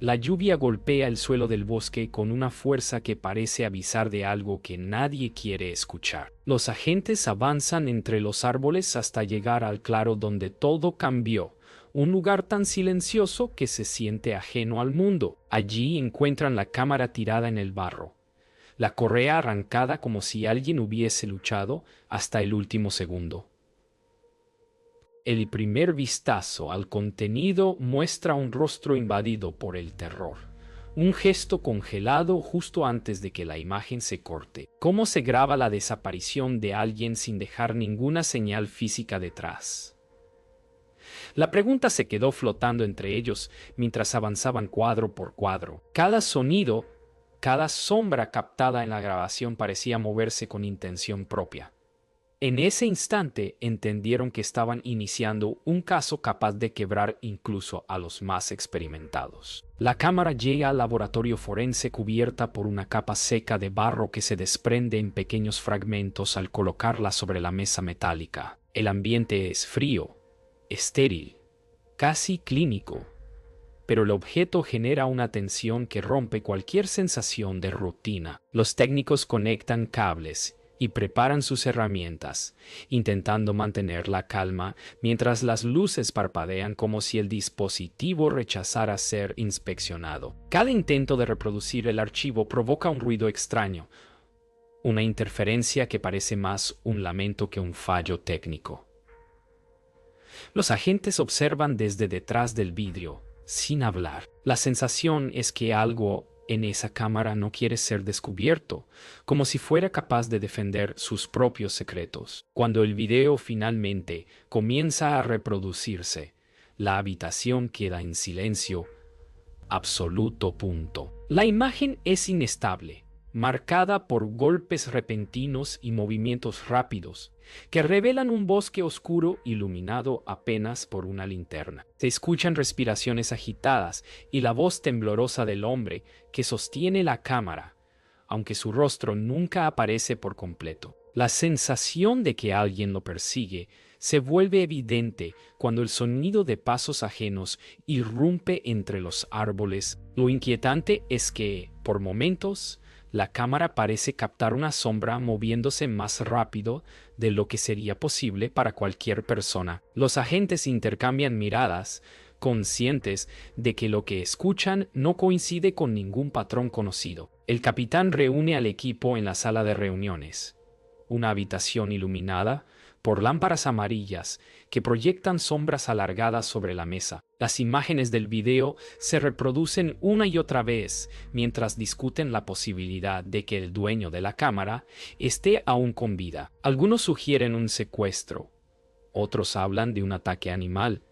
La lluvia golpea el suelo del bosque con una fuerza que parece avisar de algo que nadie quiere escuchar. Los agentes avanzan entre los árboles hasta llegar al claro donde todo cambió. Un lugar tan silencioso que se siente ajeno al mundo. Allí encuentran la cámara tirada en el barro, la correa arrancada como si alguien hubiese luchado hasta el último segundo. El primer vistazo al contenido muestra un rostro invadido por el terror. Un gesto congelado justo antes de que la imagen se corte. ¿Cómo se graba la desaparición de alguien sin dejar ninguna señal física detrás? La pregunta se quedó flotando entre ellos mientras avanzaban cuadro por cuadro. Cada sonido, cada sombra captada en la grabación parecía moverse con intención propia. En ese instante entendieron que estaban iniciando un caso capaz de quebrar incluso a los más experimentados. La cámara llega al laboratorio forense cubierta por una capa seca de barro que se desprende en pequeños fragmentos al colocarla sobre la mesa metálica. El ambiente es frío, estéril, casi clínico, pero el objeto genera una tensión que rompe cualquier sensación de rutina. Los técnicos conectan cables y preparan sus herramientas, intentando mantener la calma mientras las luces parpadean como si el dispositivo rechazara ser inspeccionado. Cada intento de reproducir el archivo provoca un ruido extraño, una interferencia que parece más un lamento que un fallo técnico. Los agentes observan desde detrás del vidrio, sin hablar. La sensación es que algo en esa cámara no quiere ser descubierto, como si fuera capaz de defender sus propios secretos. Cuando el video finalmente comienza a reproducirse, la habitación queda en silencio absoluto. La imagen es inestable, marcada por golpes repentinos y movimientos rápidos, que revelan un bosque oscuro iluminado apenas por una linterna. Se escuchan respiraciones agitadas y la voz temblorosa del hombre que sostiene la cámara, aunque su rostro nunca aparece por completo. La sensación de que alguien lo persigue se vuelve evidente cuando el sonido de pasos ajenos irrumpe entre los árboles. Lo inquietante es que, por momentos, la cámara parece captar una sombra moviéndose más rápido de lo que sería posible para cualquier persona. Los agentes intercambian miradas, conscientes de que lo que escuchan no coincide con ningún patrón conocido. El capitán reúne al equipo en la sala de reuniones, una habitación iluminada por lámparas amarillas que proyectan sombras alargadas sobre la mesa. Las imágenes del video se reproducen una y otra vez mientras discuten la posibilidad de que el dueño de la cámara esté aún con vida. Algunos sugieren un secuestro, otros hablan de un ataque animal,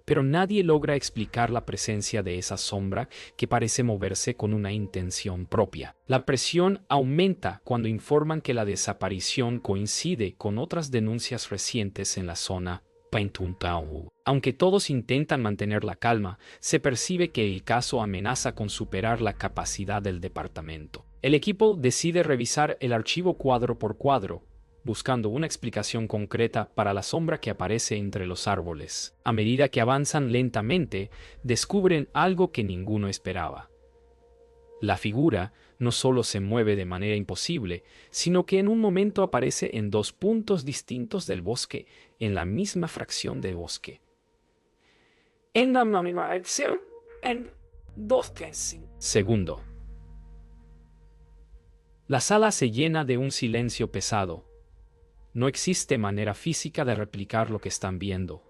pero nadie logra explicar la presencia de esa sombra que parece moverse con una intención propia. La presión aumenta cuando informan que la desaparición coincide con otras denuncias recientes en la zona. Aunque todos intentan mantener la calma, se percibe que el caso amenaza con superar la capacidad del departamento. El equipo decide revisar el archivo cuadro por cuadro, buscando una explicación concreta para la sombra que aparece entre los árboles. A medida que avanzan lentamente, descubren algo que ninguno esperaba. La figura no solo se mueve de manera imposible, sino que en un momento aparece en dos puntos distintos del bosque, en la misma fracción de bosque. En la misma acción, en dos segundo. La sala se llena de un silencio pesado. No existe manera física de replicar lo que están viendo.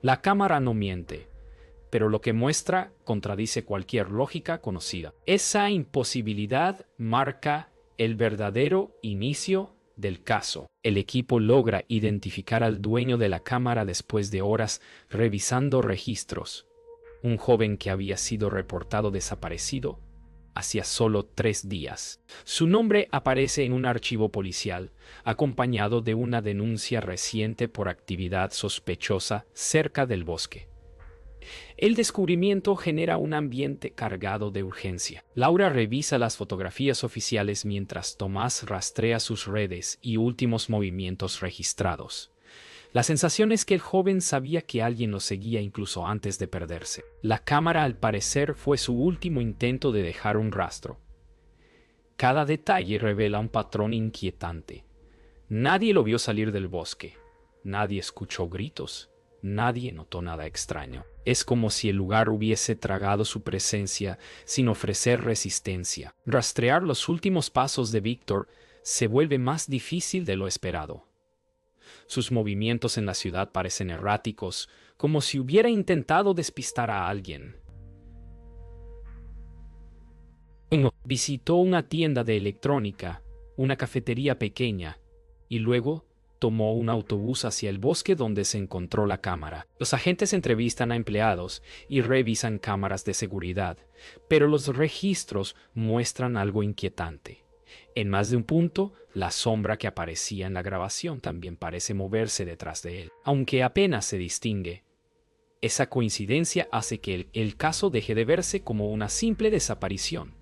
La cámara no miente, pero lo que muestra contradice cualquier lógica conocida. Esa imposibilidad marca el verdadero inicio del caso. El equipo logra identificar al dueño de la cámara después de horas revisando registros. Un joven que había sido reportado desaparecido hacía solo 3 días. Su nombre aparece en un archivo policial, acompañado de una denuncia reciente por actividad sospechosa cerca del bosque. El descubrimiento genera un ambiente cargado de urgencia. Laura revisa las fotografías oficiales mientras Tomás rastrea sus redes y últimos movimientos registrados. La sensación es que el joven sabía que alguien lo seguía incluso antes de perderse. La cámara, al parecer, fue su último intento de dejar un rastro. Cada detalle revela un patrón inquietante. Nadie lo vio salir del bosque. Nadie escuchó gritos. Nadie notó nada extraño. Es como si el lugar hubiese tragado su presencia sin ofrecer resistencia. Rastrear los últimos pasos de Víctor se vuelve más difícil de lo esperado. Sus movimientos en la ciudad parecen erráticos, como si hubiera intentado despistar a alguien. Visitó una tienda de electrónica, una cafetería pequeña, y luego tomó un autobús hacia el bosque donde se encontró la cámara. Los agentes entrevistan a empleados y revisan cámaras de seguridad, pero los registros muestran algo inquietante. En más de un punto, la sombra que aparecía en la grabación también parece moverse detrás de él, aunque apenas se distingue. Esa coincidencia hace que el caso deje de verse como una simple desaparición.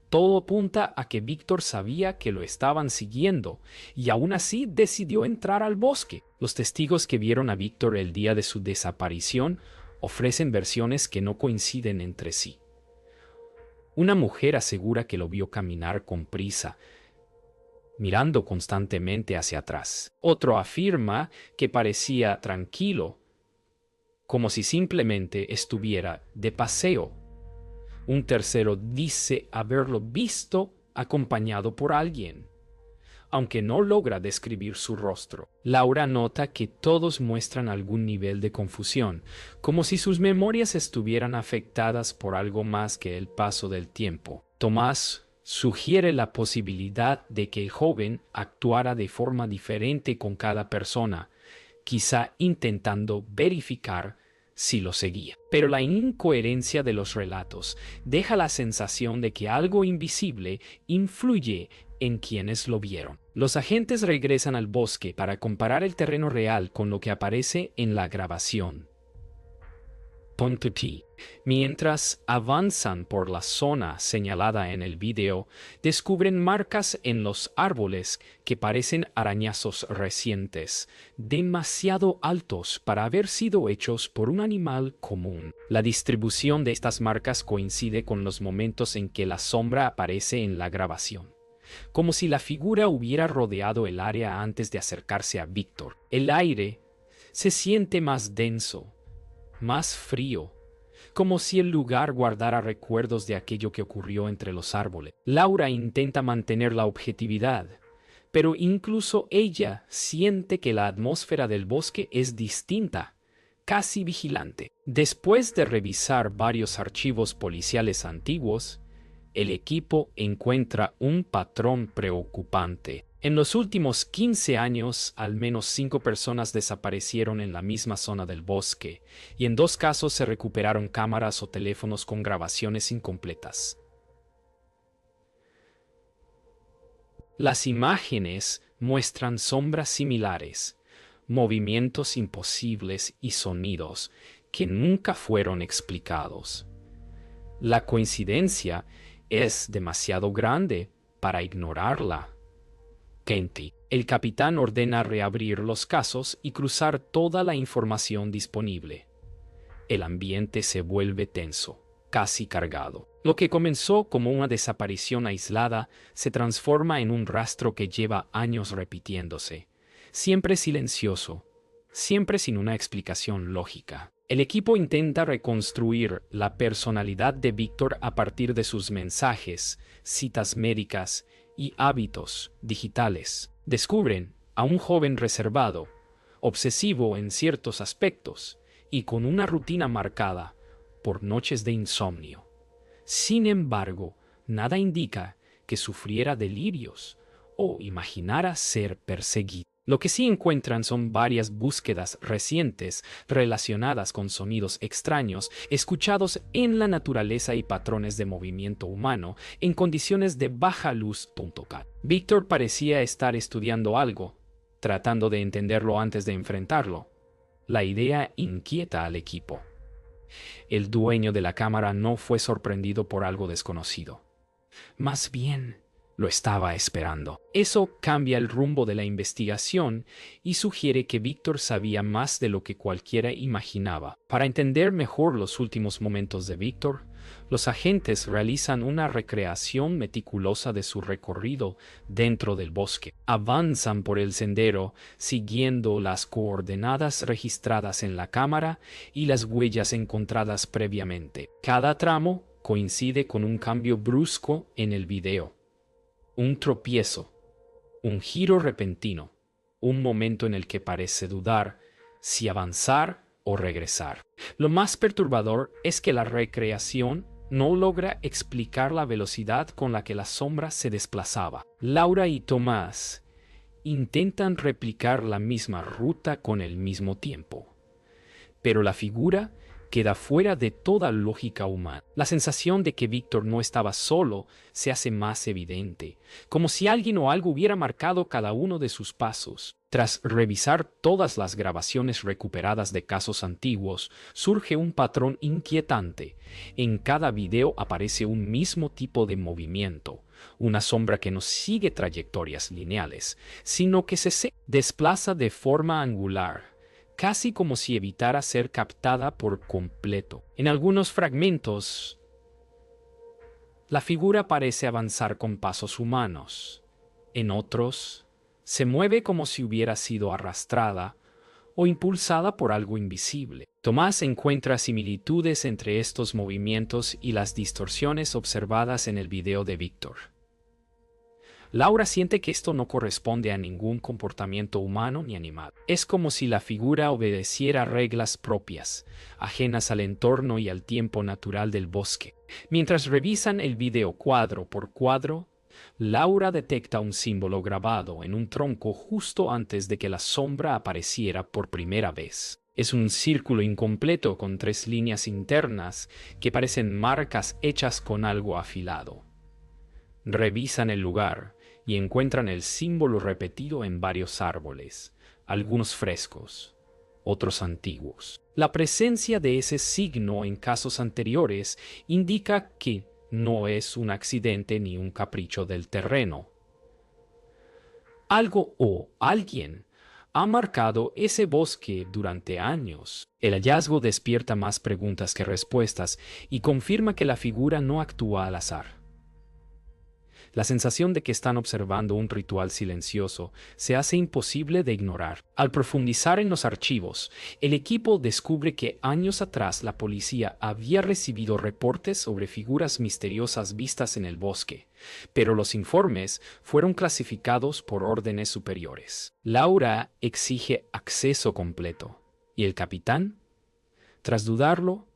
Todo apunta a que Víctor sabía que lo estaban siguiendo y aún así decidió entrar al bosque. Los testigos que vieron a Víctor el día de su desaparición ofrecen versiones que no coinciden entre sí. Una mujer asegura que lo vio caminar con prisa, mirando constantemente hacia atrás. Otro afirma que parecía tranquilo, como si simplemente estuviera de paseo. Un tercero dice haberlo visto acompañado por alguien, aunque no logra describir su rostro. Laura nota que todos muestran algún nivel de confusión, como si sus memorias estuvieran afectadas por algo más que el paso del tiempo. Tomás sugiere la posibilidad de que el joven actuara de forma diferente con cada persona, quizá intentando verificar si lo seguía. Pero la incoherencia de los relatos deja la sensación de que algo invisible influye en quienes lo vieron. Los agentes regresan al bosque para comparar el terreno real con lo que aparece en la grabación. Mientras avanzan por la zona señalada en el video, descubren marcas en los árboles que parecen arañazos recientes, demasiado altos para haber sido hechos por un animal común. La distribución de estas marcas coincide con los momentos en que la sombra aparece en la grabación, como si la figura hubiera rodeado el área antes de acercarse a Víctor. El aire se siente más denso, más frío, como si el lugar guardara recuerdos de aquello que ocurrió entre los árboles. Laura intenta mantener la objetividad, pero incluso ella siente que la atmósfera del bosque es distinta, casi vigilante. Después de revisar varios archivos policiales antiguos, el equipo encuentra un patrón preocupante. En los últimos 15 años, al menos 5 personas desaparecieron en la misma zona del bosque, y en 2 casos se recuperaron cámaras o teléfonos con grabaciones incompletas. Las imágenes muestran sombras similares, movimientos imposibles y sonidos que nunca fueron explicados. La coincidencia es demasiado grande para ignorarla. Kenty, el capitán, ordena reabrir los casos y cruzar toda la información disponible. El ambiente se vuelve tenso, casi cargado. Lo que comenzó como una desaparición aislada se transforma en un rastro que lleva años repitiéndose, siempre silencioso, siempre sin una explicación lógica. El equipo intenta reconstruir la personalidad de Víctor a partir de sus mensajes, citas médicas y hábitos digitales. Descubren a un joven reservado, obsesivo en ciertos aspectos y con una rutina marcada por noches de insomnio. Sin embargo, nada indica que sufriera delirios o imaginara ser perseguido. Lo que sí encuentran son varias búsquedas recientes relacionadas con sonidos extraños escuchados en la naturaleza y patrones de movimiento humano en condiciones de baja luz. Víctor parecía estar estudiando algo, tratando de entenderlo antes de enfrentarlo. La idea inquieta al equipo. El dueño de la cámara no fue sorprendido por algo desconocido. Más bien, lo estaba esperando. Eso cambia el rumbo de la investigación y sugiere que Víctor sabía más de lo que cualquiera imaginaba. Para entender mejor los últimos momentos de Víctor, los agentes realizan una recreación meticulosa de su recorrido dentro del bosque. Avanzan por el sendero siguiendo las coordenadas registradas en la cámara y las huellas encontradas previamente. Cada tramo coincide con un cambio brusco en el video. Un tropiezo, un giro repentino, un momento en el que parece dudar si avanzar o regresar. Lo más perturbador es que la recreación no logra explicar la velocidad con la que la sombra se desplazaba. Laura y Tomás intentan replicar la misma ruta con el mismo tiempo, pero la figura queda fuera de toda lógica humana. La sensación de que Víctor no estaba solo se hace más evidente, como si alguien o algo hubiera marcado cada uno de sus pasos. Tras revisar todas las grabaciones recuperadas de casos antiguos, surge un patrón inquietante. En cada video aparece un mismo tipo de movimiento, una sombra que no sigue trayectorias lineales, sino que se desplaza de forma angular, casi como si evitara ser captada por completo. En algunos fragmentos, la figura parece avanzar con pasos humanos. En otros, se mueve como si hubiera sido arrastrada o impulsada por algo invisible. Tomás encuentra similitudes entre estos movimientos y las distorsiones observadas en el video de Víctor. Laura siente que esto no corresponde a ningún comportamiento humano ni animal. Es como si la figura obedeciera reglas propias, ajenas al entorno y al tiempo natural del bosque. Mientras revisan el video cuadro por cuadro, Laura detecta un símbolo grabado en un tronco justo antes de que la sombra apareciera por primera vez. Es un círculo incompleto con 3 líneas internas que parecen marcas hechas con algo afilado. Revisan el lugar y encuentran el símbolo repetido en varios árboles, algunos frescos, otros antiguos. La presencia de ese signo en casos anteriores indica que no es un accidente ni un capricho del terreno. Algo o alguien ha marcado ese bosque durante años. El hallazgo despierta más preguntas que respuestas y confirma que la figura no actúa al azar. La sensación de que están observando un ritual silencioso se hace imposible de ignorar. Al profundizar en los archivos, el equipo descubre que años atrás la policía había recibido reportes sobre figuras misteriosas vistas en el bosque, pero los informes fueron clasificados por órdenes superiores. Laura exige acceso completo, y el capitán, tras dudarlo,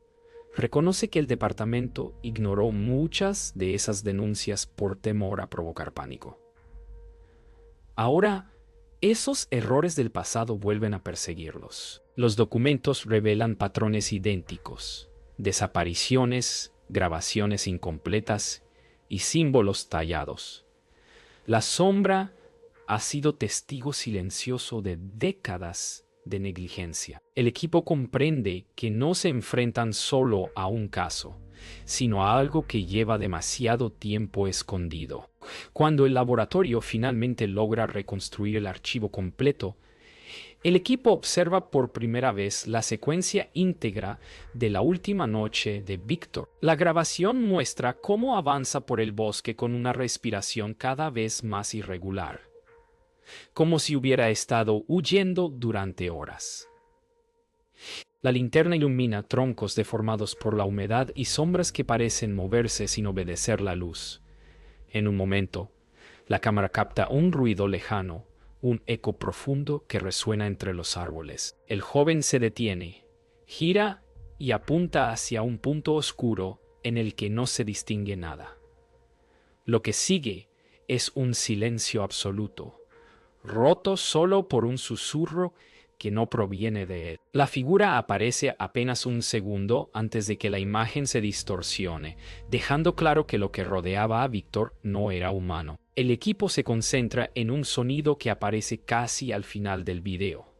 reconoce que el departamento ignoró muchas de esas denuncias por temor a provocar pánico. Ahora, esos errores del pasado vuelven a perseguirlos. Los documentos revelan patrones idénticos: desapariciones, grabaciones incompletas y símbolos tallados. La sombra ha sido testigo silencioso de décadas de negligencia. El equipo comprende que no se enfrentan solo a un caso, sino a algo que lleva demasiado tiempo escondido. Cuando el laboratorio finalmente logra reconstruir el archivo completo, el equipo observa por primera vez la secuencia íntegra de la última noche de Víctor. La grabación muestra cómo avanza por el bosque con una respiración cada vez más irregular, como si hubiera estado huyendo durante horas. La linterna ilumina troncos deformados por la humedad y sombras que parecen moverse sin obedecer la luz. En un momento, la cámara capta un ruido lejano, un eco profundo que resuena entre los árboles. El joven se detiene, gira y apunta hacia un punto oscuro en el que no se distingue nada. Lo que sigue es un silencio absoluto, roto solo por un susurro que no proviene de él. La figura aparece apenas un segundo antes de que la imagen se distorsione, dejando claro que lo que rodeaba a Víctor no era humano. El equipo se concentra en un sonido que aparece casi al final del video.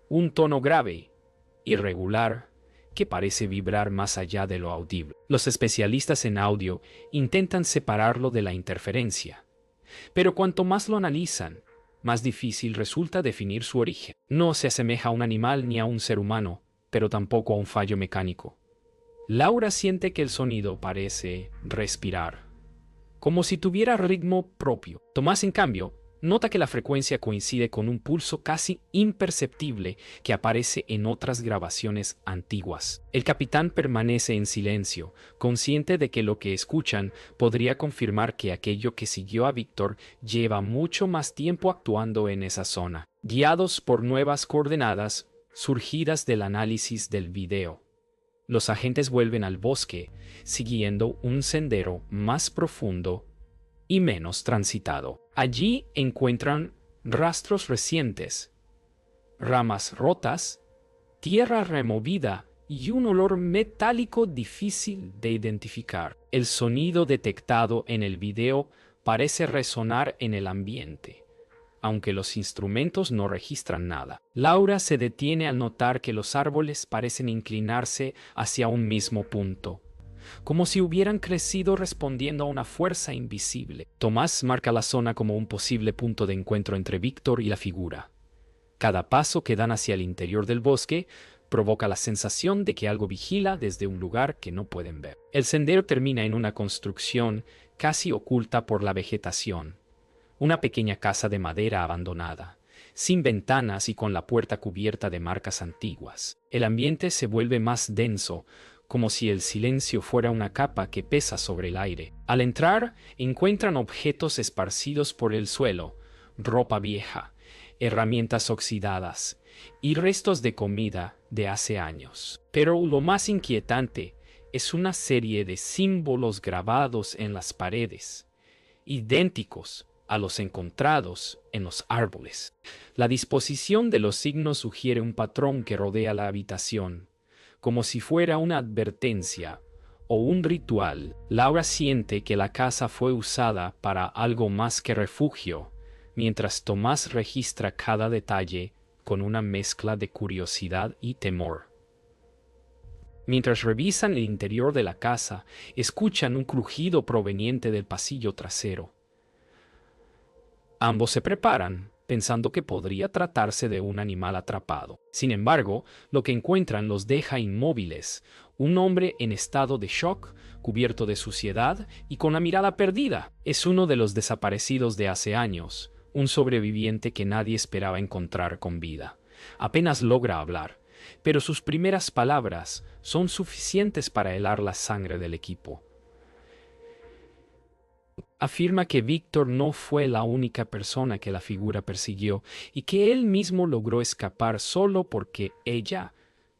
Un tono grave, irregular, que parece vibrar más allá de lo audible. Los especialistas en audio intentan separarlo de la interferencia, Pero cuanto más lo analizan, más difícil resulta definir su origen. No se asemeja a un animal ni a un ser humano, pero tampoco a un fallo mecánico. Laura siente que el sonido parece respirar, como si tuviera ritmo propio. Tomás, en cambio, nota que la frecuencia coincide con un pulso casi imperceptible que aparece en otras grabaciones antiguas. El capitán permanece en silencio, consciente de que lo que escuchan podría confirmar que aquello que siguió a Víctor lleva mucho más tiempo actuando en esa zona, guiados por nuevas coordenadas surgidas del análisis del video. Los agentes vuelven al bosque, siguiendo un sendero más profundo y menos transitado. Allí encuentran rastros recientes, ramas rotas, tierra removida y un olor metálico difícil de identificar. El sonido detectado en el video parece resonar en el ambiente, aunque los instrumentos no registran nada. Laura se detiene al notar que los árboles parecen inclinarse hacia un mismo punto, como si hubieran crecido respondiendo a una fuerza invisible. Tomás marca la zona como un posible punto de encuentro entre Víctor y la figura. Cada paso que dan hacia el interior del bosque provoca la sensación de que algo vigila desde un lugar que no pueden ver. El sendero termina en una construcción casi oculta por la vegetación. Una pequeña casa de madera abandonada, sin ventanas y con la puerta cubierta de marcas antiguas. El ambiente se vuelve más denso, como si el silencio fuera una capa que pesa sobre el aire. Al entrar, encuentran objetos esparcidos por el suelo, ropa vieja, herramientas oxidadas y restos de comida de hace años. Pero lo más inquietante es una serie de símbolos grabados en las paredes, idénticos a los encontrados en los árboles. La disposición de los signos sugiere un patrón que rodea la habitación, como si fuera una advertencia o un ritual. Laura siente que la casa fue usada para algo más que refugio, mientras Tomás registra cada detalle con una mezcla de curiosidad y temor. Mientras revisan el interior de la casa, escuchan un crujido proveniente del pasillo trasero. Ambos se preparan, pensando que podría tratarse de un animal atrapado. Sin embargo, lo que encuentran los deja inmóviles. Un hombre en estado de shock, cubierto de suciedad y con la mirada perdida. Es uno de los desaparecidos de hace años, un sobreviviente que nadie esperaba encontrar con vida. Apenas logra hablar, pero sus primeras palabras son suficientes para helar la sangre del equipo. Afirma que Víctor no fue la única persona que la figura persiguió y que él mismo logró escapar solo porque ella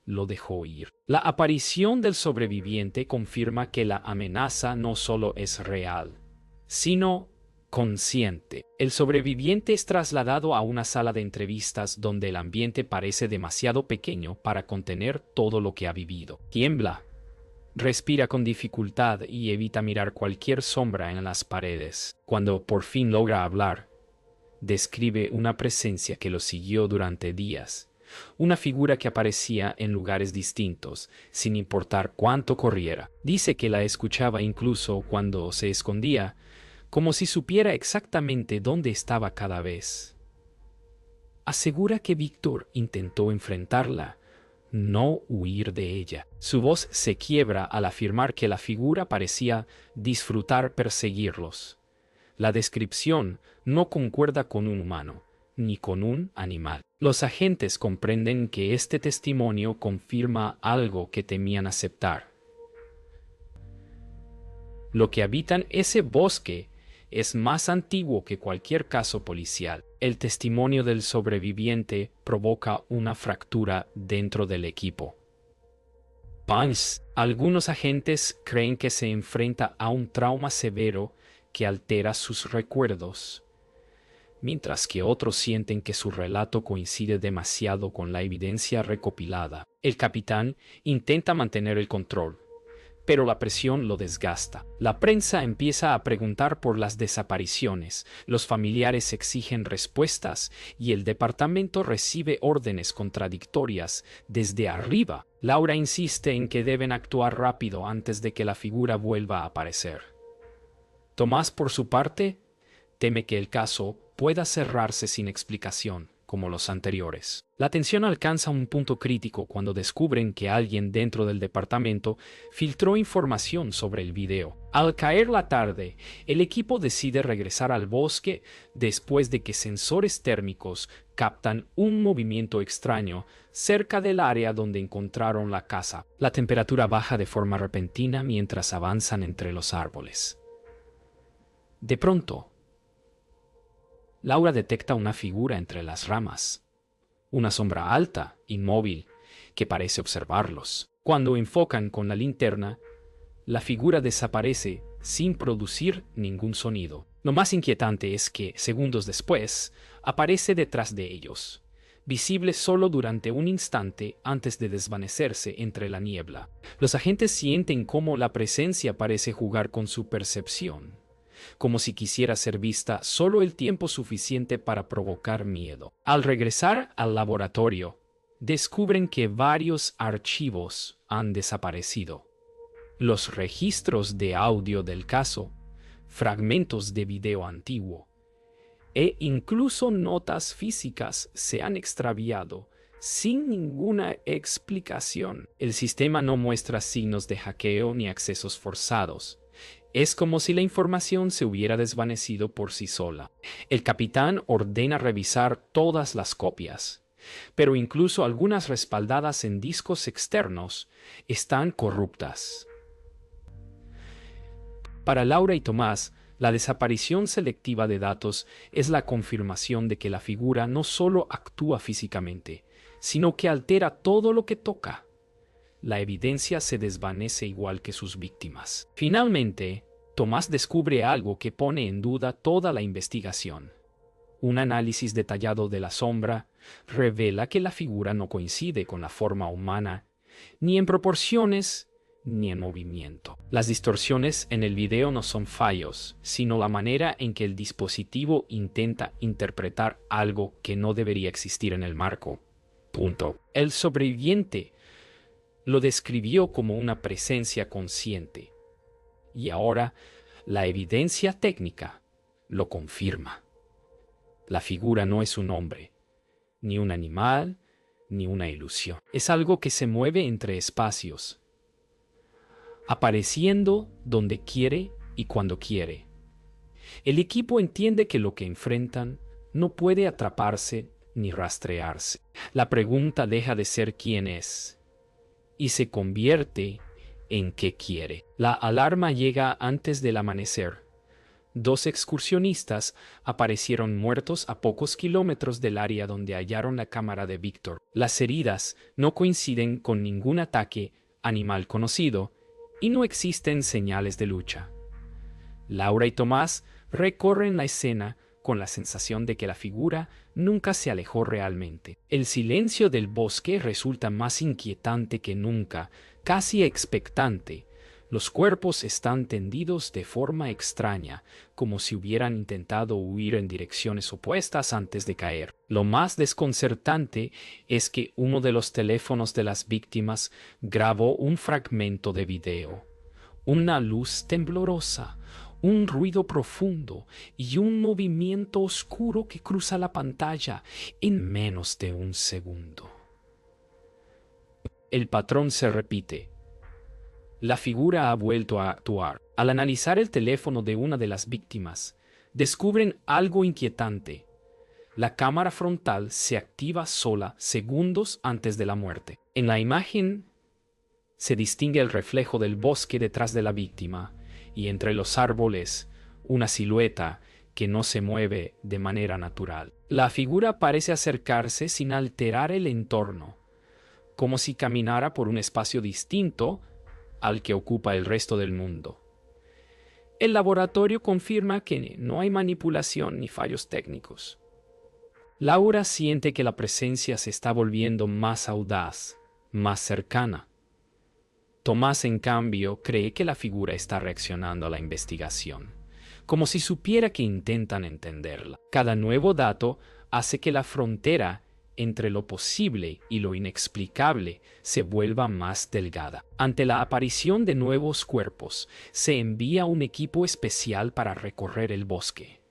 lo dejó ir. La aparición del sobreviviente confirma que la amenaza no solo es real, sino consciente. El sobreviviente es trasladado a una sala de entrevistas donde el ambiente parece demasiado pequeño para contener todo lo que ha vivido. Tiembla. Respira con dificultad y evita mirar cualquier sombra en las paredes. Cuando por fin logra hablar, describe una presencia que lo siguió durante días. Una figura que aparecía en lugares distintos, sin importar cuánto corriera. Dice que la escuchaba incluso cuando se escondía, como si supiera exactamente dónde estaba cada vez. Asegura que Víctor intentó enfrentarla, no huir de ella. Su voz se quiebra al afirmar que la figura parecía disfrutar perseguirlos. La descripción no concuerda con un humano, ni con un animal. Los agentes comprenden que este testimonio confirma algo que temían aceptar. Lo que habitan ese bosque es más antiguo que cualquier caso policial. El testimonio del sobreviviente provoca una fractura dentro del equipo. Algunos agentes creen que se enfrenta a un trauma severo que altera sus recuerdos, mientras que otros sienten que su relato coincide demasiado con la evidencia recopilada. El capitán intenta mantener el control, pero la presión lo desgasta. La prensa empieza a preguntar por las desapariciones, los familiares exigen respuestas y el departamento recibe órdenes contradictorias desde arriba. Laura insiste en que deben actuar rápido antes de que la figura vuelva a aparecer. Tomás, por su parte, teme que el caso pueda cerrarse sin explicación, como los anteriores. La tensión alcanza un punto crítico cuando descubren que alguien dentro del departamento filtró información sobre el video. Al caer la tarde, el equipo decide regresar al bosque después de que sensores térmicos captan un movimiento extraño cerca del área donde encontraron la casa. La temperatura baja de forma repentina mientras avanzan entre los árboles. De pronto, Laura detecta una figura entre las ramas, una sombra alta, inmóvil, que parece observarlos. Cuando enfocan con la linterna, la figura desaparece sin producir ningún sonido. Lo más inquietante es que, segundos después, aparece detrás de ellos, visible solo durante un instante antes de desvanecerse entre la niebla. Los agentes sienten cómo la presencia parece jugar con su percepción, como si quisiera ser vista solo el tiempo suficiente para provocar miedo. Al regresar al laboratorio, descubren que varios archivos han desaparecido. Los registros de audio del caso, fragmentos de video antiguo e incluso notas físicas se han extraviado sin ninguna explicación. El sistema no muestra signos de hackeo ni accesos forzados. Es como si la información se hubiera desvanecido por sí sola. El capitán ordena revisar todas las copias, pero incluso algunas respaldadas en discos externos están corruptas. Para Laura y Tomás, la desaparición selectiva de datos es la confirmación de que la figura no solo actúa físicamente, sino que altera todo lo que toca. La evidencia se desvanece igual que sus víctimas. Finalmente, Tomás descubre algo que pone en duda toda la investigación. Un análisis detallado de la sombra revela que la figura no coincide con la forma humana, ni en proporciones ni en movimiento. Las distorsiones en el video no son fallos, sino la manera en que el dispositivo intenta interpretar algo que no debería existir en el marco. Punto. El sobreviviente lo describió como una presencia consciente, y ahora la evidencia técnica lo confirma. La figura no es un hombre, ni un animal, ni una ilusión. Es algo que se mueve entre espacios, apareciendo donde quiere y cuando quiere. El equipo entiende que lo que enfrentan no puede atraparse ni rastrearse. La pregunta deja de ser quién es y se convierte en qué quiere. La alarma llega antes del amanecer. 2 excursionistas aparecieron muertos a pocos kilómetros del área donde hallaron la cámara de Víctor. Las heridas no coinciden con ningún ataque animal conocido y no existen señales de lucha. Laura y Tomás recorren la escena con la sensación de que la figura nunca se alejó realmente. El silencio del bosque resulta más inquietante que nunca, casi expectante. Los cuerpos están tendidos de forma extraña, como si hubieran intentado huir en direcciones opuestas antes de caer. Lo más desconcertante es que uno de los teléfonos de las víctimas grabó un fragmento de video. Una luz temblorosa, un ruido profundo y un movimiento oscuro que cruza la pantalla en menos de un segundo. El patrón se repite. La figura ha vuelto a actuar. Al analizar el teléfono de una de las víctimas, descubren algo inquietante. La cámara frontal se activa sola segundos antes de la muerte. En la imagen se distingue el reflejo del bosque detrás de la víctima y entre los árboles una silueta que no se mueve de manera natural. La figura parece acercarse sin alterar el entorno, como si caminara por un espacio distinto al que ocupa el resto del mundo. El laboratorio confirma que no hay manipulación ni fallos técnicos. Laura siente que la presencia se está volviendo más audaz, más cercana. Tomás, en cambio, cree que la figura está reaccionando a la investigación, como si supiera que intentan entenderla. Cada nuevo dato hace que la frontera entre lo posible y lo inexplicable se vuelva más delgada. Ante la aparición de nuevos cuerpos, se envía un equipo especial para recorrer el bosque.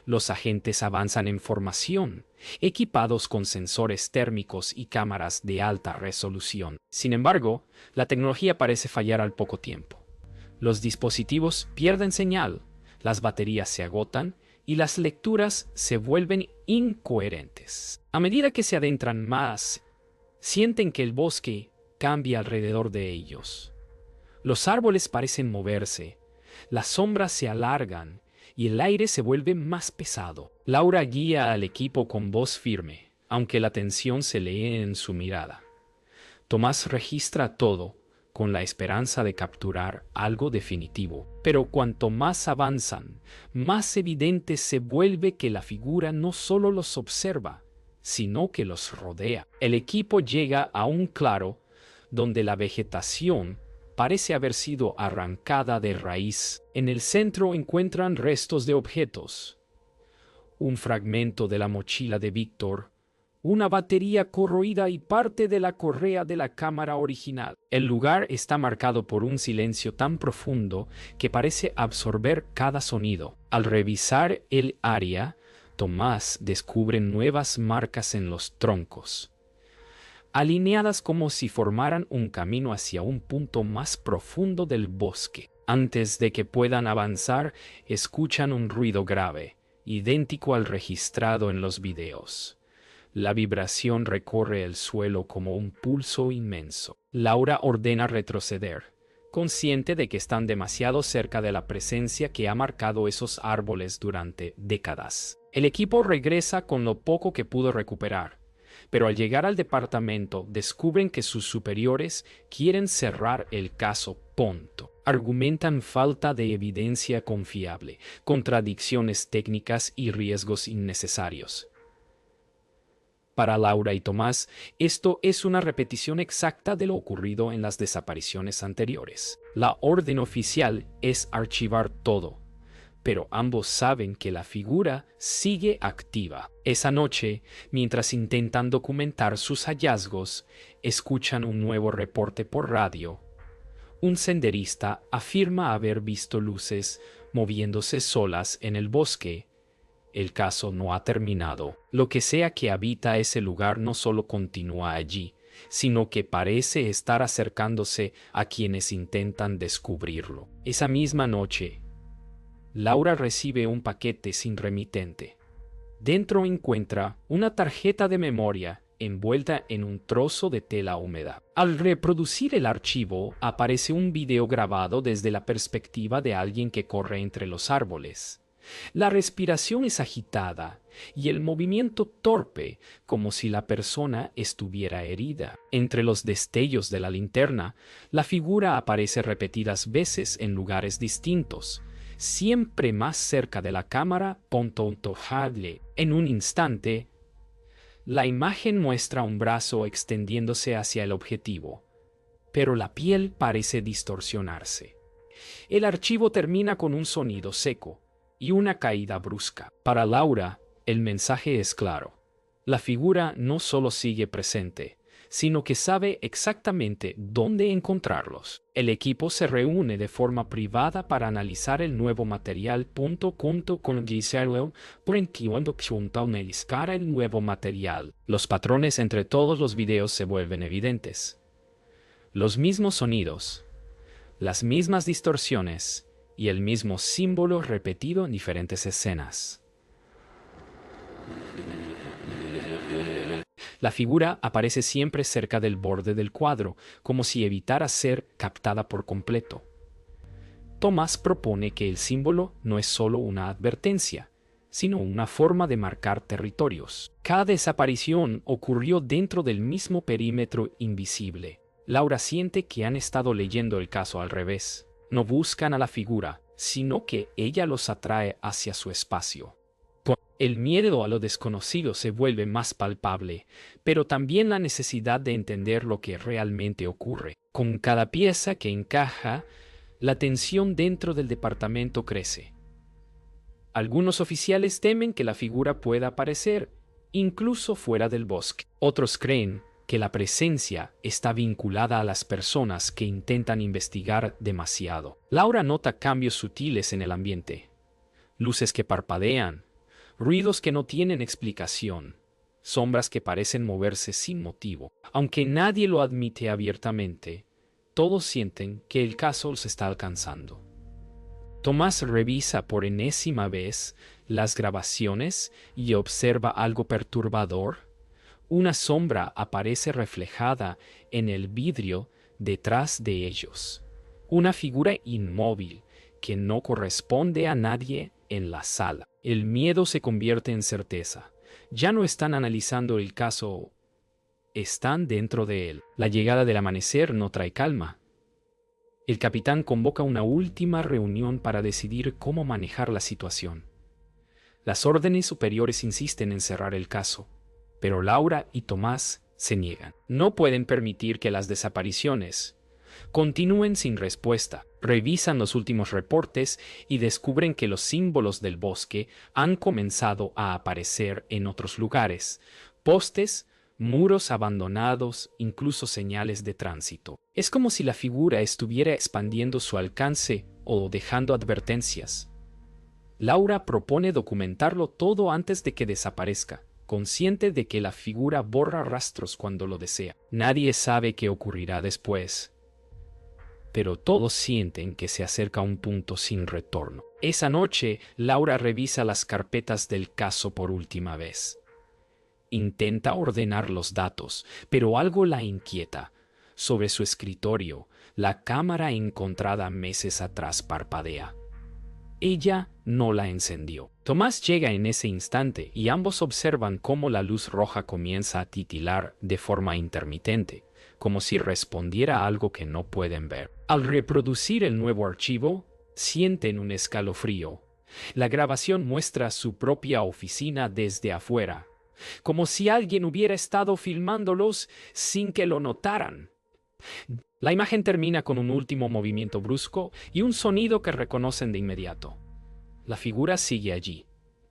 Los agentes avanzan en formación, equipados con sensores térmicos y cámaras de alta resolución. Sin embargo, la tecnología parece fallar al poco tiempo. Los dispositivos pierden señal, las baterías se agotan y las lecturas se vuelven incoherentes. A medida que se adentran más, sienten que el bosque cambia alrededor de ellos. Los árboles parecen moverse, las sombras se alargan y el aire se vuelve más pesado. Laura guía al equipo con voz firme, aunque la tensión se lee en su mirada. Tomás registra todo, con la esperanza de capturar algo definitivo. Pero cuanto más avanzan, más evidente se vuelve que la figura no solo los observa, sino que los rodea. El equipo llega a un claro donde la vegetación parece haber sido arrancada de raíz. En el centro encuentran restos de objetos. Un fragmento de la mochila de Víctor, una batería corroída y parte de la correa de la cámara original. El lugar está marcado por un silencio tan profundo que parece absorber cada sonido. Al revisar el área, Tomás descubre nuevas marcas en los troncos, alineadas como si formaran un camino hacia un punto más profundo del bosque. Antes de que puedan avanzar, escuchan un ruido grave, idéntico al registrado en los videos. La vibración recorre el suelo como un pulso inmenso. Laura ordena retroceder, consciente de que están demasiado cerca de la presencia que ha marcado esos árboles durante décadas. El equipo regresa con lo poco que pudo recuperar, pero al llegar al departamento descubren que sus superiores quieren cerrar el caso pronto. Argumentan falta de evidencia confiable, contradicciones técnicas y riesgos innecesarios. Para Laura y Tomás, esto es una repetición exacta de lo ocurrido en las desapariciones anteriores. La orden oficial es archivar todo, pero ambos saben que la figura sigue activa. Esa noche, mientras intentan documentar sus hallazgos, escuchan un nuevo reporte por radio. Un senderista afirma haber visto luces moviéndose solas en el bosque. El caso no ha terminado. Lo que sea que habita ese lugar no solo continúa allí, sino que parece estar acercándose a quienes intentan descubrirlo. Esa misma noche, Laura recibe un paquete sin remitente. Dentro encuentra una tarjeta de memoria envuelta en un trozo de tela húmeda. Al reproducir el archivo, aparece un video grabado desde la perspectiva de alguien que corre entre los árboles. La respiración es agitada y el movimiento torpe, como si la persona estuviera herida. Entre los destellos de la linterna, la figura aparece repetidas veces en lugares distintos, siempre más cerca de la cámara. En un instante, la imagen muestra un brazo extendiéndose hacia el objetivo, pero la piel parece distorsionarse. El archivo termina con un sonido seco y una caída brusca. Para Laura, el mensaje es claro. La figura no solo sigue presente, sino que sabe exactamente dónde encontrarlos. El equipo se reúne de forma privada para analizar el nuevo material. Junto con Giselle, el nuevo material. Los patrones entre todos los videos se vuelven evidentes. Los mismos sonidos, las mismas distorsiones, y el mismo símbolo repetido en diferentes escenas. La figura aparece siempre cerca del borde del cuadro, como si evitara ser captada por completo. Tomás propone que el símbolo no es solo una advertencia, sino una forma de marcar territorios. Cada desaparición ocurrió dentro del mismo perímetro invisible. Laura siente que han estado leyendo el caso al revés. No buscan a la figura, sino que ella los atrae hacia su espacio. El miedo a lo desconocido se vuelve más palpable, pero también la necesidad de entender lo que realmente ocurre. Con cada pieza que encaja, la tensión dentro del departamento crece. Algunos oficiales temen que la figura pueda aparecer, incluso fuera del bosque. Otros creen que la presencia está vinculada a las personas que intentan investigar demasiado. Laura nota cambios sutiles en el ambiente. Luces que parpadean, ruidos que no tienen explicación, sombras que parecen moverse sin motivo. Aunque nadie lo admite abiertamente, todos sienten que el caso los está alcanzando. Tomás revisa por enésima vez las grabaciones y observa algo perturbador. Una sombra aparece reflejada en el vidrio detrás de ellos. Una figura inmóvil que no corresponde a nadie en la sala. El miedo se convierte en certeza. Ya no están analizando el caso, están dentro de él. La llegada del amanecer no trae calma. El capitán convoca una última reunión para decidir cómo manejar la situación. Las órdenes superiores insisten en cerrar el caso, pero Laura y Tomás se niegan. No pueden permitir que las desapariciones continúen sin respuesta. Revisan los últimos reportes y descubren que los símbolos del bosque han comenzado a aparecer en otros lugares. Postes, muros abandonados, incluso señales de tránsito. Es como si la figura estuviera expandiendo su alcance o dejando advertencias. Laura propone documentarlo todo antes de que desaparezca, consciente de que la figura borra rastros cuando lo desea. Nadie sabe qué ocurrirá después, pero todos sienten que se acerca a un punto sin retorno. Esa noche, Laura revisa las carpetas del caso por última vez. Intenta ordenar los datos, pero algo la inquieta. Sobre su escritorio, la cámara encontrada meses atrás parpadea. Ella no la encendió. Tomás llega en ese instante y ambos observan cómo la luz roja comienza a titilar de forma intermitente, como si respondiera a algo que no pueden ver. Al reproducir el nuevo archivo, sienten un escalofrío. La grabación muestra su propia oficina desde afuera, como si alguien hubiera estado filmándolos sin que lo notaran. La imagen termina con un último movimiento brusco y un sonido que reconocen de inmediato. La figura sigue allí,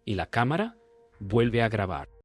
y la cámara vuelve a grabar.